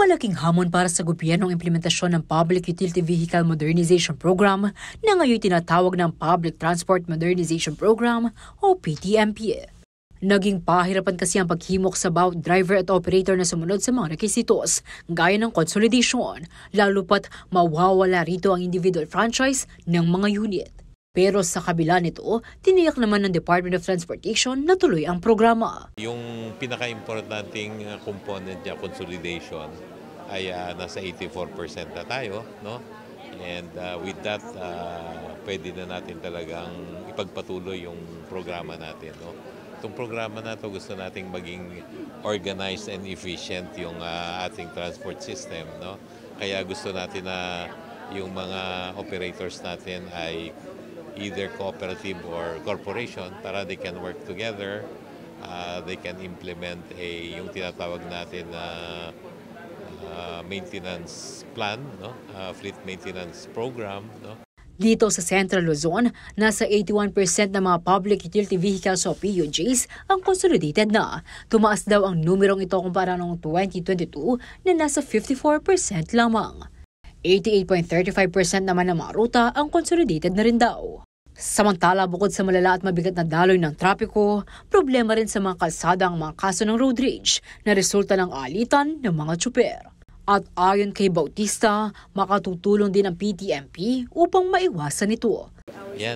Malaking hamon para sa gobyerno ang implementasyon ng Public Utility Vehicle Modernization Program na ngayon tinatawag ng Public Transport Modernization Program o PTMP. Naging pahirapan kasi ang paghimok sa bawat driver at operator na sumunod sa mga requisitos gaya ng consolidation, lalo pat mawawala rito ang individual franchise ng mga unit. Pero sa kabila nito, tiniyak naman ng Department of Transportation na tuloy ang programa. Yung pinaka-importanting component niya, consolidation, ay nasa 84% na tayo, no? And with that, pwede na natin talagang ipagpatuloy yung programa natin, no? Itong programa na ito, gusto nating maging organized and efficient yung ating transport system, no? Kaya gusto natin na yung mga operators natin ay either cooperative or corporation para they can work together, they can implement yung tinatawag natin na maintenance plan, no? Fleet maintenance program, no? Dito sa Central Luzon, nasa 81% ng mga public utility vehicles o PUJs ang consolidated na. Tumaas daw ang numerong ito kumpara noong 2022 na nasa 54% lamang. 88.35% naman ng mga ruta ang consolidated na rin daw. Samantala, bukod sa malala at mabigat na daloy ng trapiko, problema rin sa mga kalsada ang mga kaso ng road rage na resulta ng alitan ng mga tsuper. At ayon kay Bautista, makatutulong din ang PTMP upang maiwasan ito.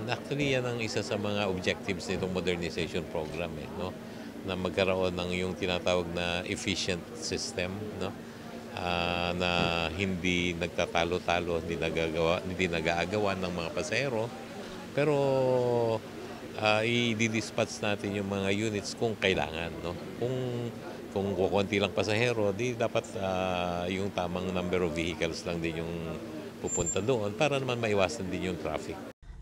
Actually yan ang isa sa mga objectives nitong modernization program, no? Na magkaroon ng yung tinatawag na efficient system, no? Na hindi nagtatalo-talo, hindi nag-aagawan ng mga pasahero. Pero i-dispatch natin yung mga units kung kailangan, no? Kung kukunti lang pasahero, di dapat yung tamang number of vehicles lang din yung pupunta doon para naman maiwasan din yung traffic.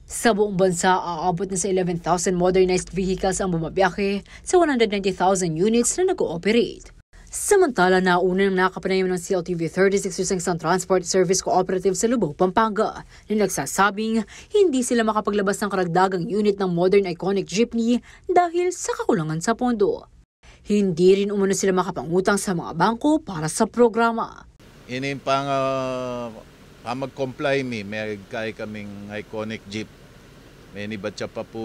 Sa buong bansa, aabot na sa 11,000 modernized vehicles ang bumabiyahe sa 190,000 units na nag-ooperate. Samantala, nauna nang nakapanayam ng CLTV 36 usang isang transport service cooperative sa Lubao, Pampanga na nagsasabing hindi sila makapaglabas ng karagdagang unit ng modern iconic jeepney dahil sa kakulangan sa pondo. Hindi rin umano sila makapangutang sa mga bangko para sa programa. Inimpang mag-comply may kaya kaming iconic jeep. May nibatsa pa po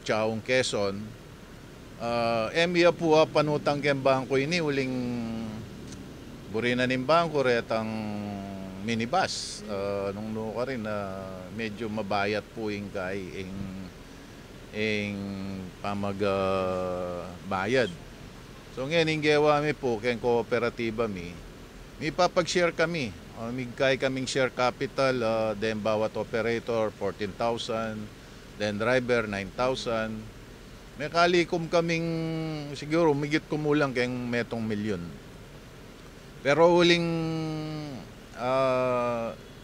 Chaong Quezon. Emya po panutang ken bangko ini uling burina ning bangko retang minibus. Nung ka rin medyo mabayat po yung kay bayad. So ngayon gawa mi po ken kooperatiba mi papag-share kami. May kay kaming share capital, then bawat operator 14,000, then driver 9,000. May kalikom kaming siguro migit kumulang kayong metong milyon. Pero uling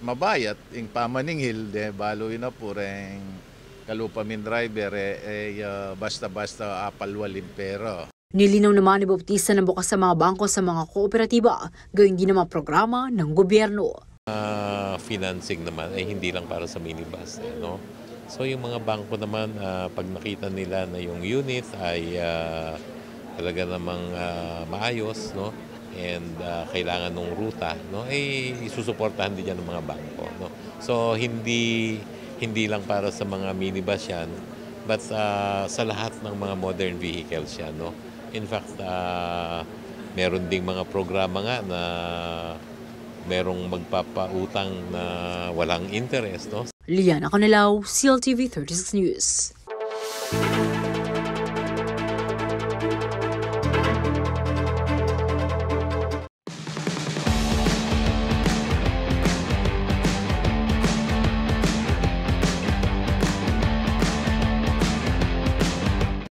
mabayat yung pamaningil de baloy na po ring kalupa min driver basta-basta apalwalim pera. Nilinaw naman ni Bautista na bukas sa mga bangko sa mga kooperatiba, gayon din ang mga programa ng gobyerno. Financing naman ay hindi lang para sa minibus, no? So yung mga bangko naman, pag nakita nila na yung unit ay talaga namang maayos, no? And kailangan ng ruta, no? Ay isusuportahan din yan ng mga bangko, no? So hindi lang para sa mga minibus yan, but sa lahat ng mga modern vehicles yan, no? In fact, meron ding mga programa nga na merong magpapautang na walang interest, no? Liana Canelao, CLTV 36 News.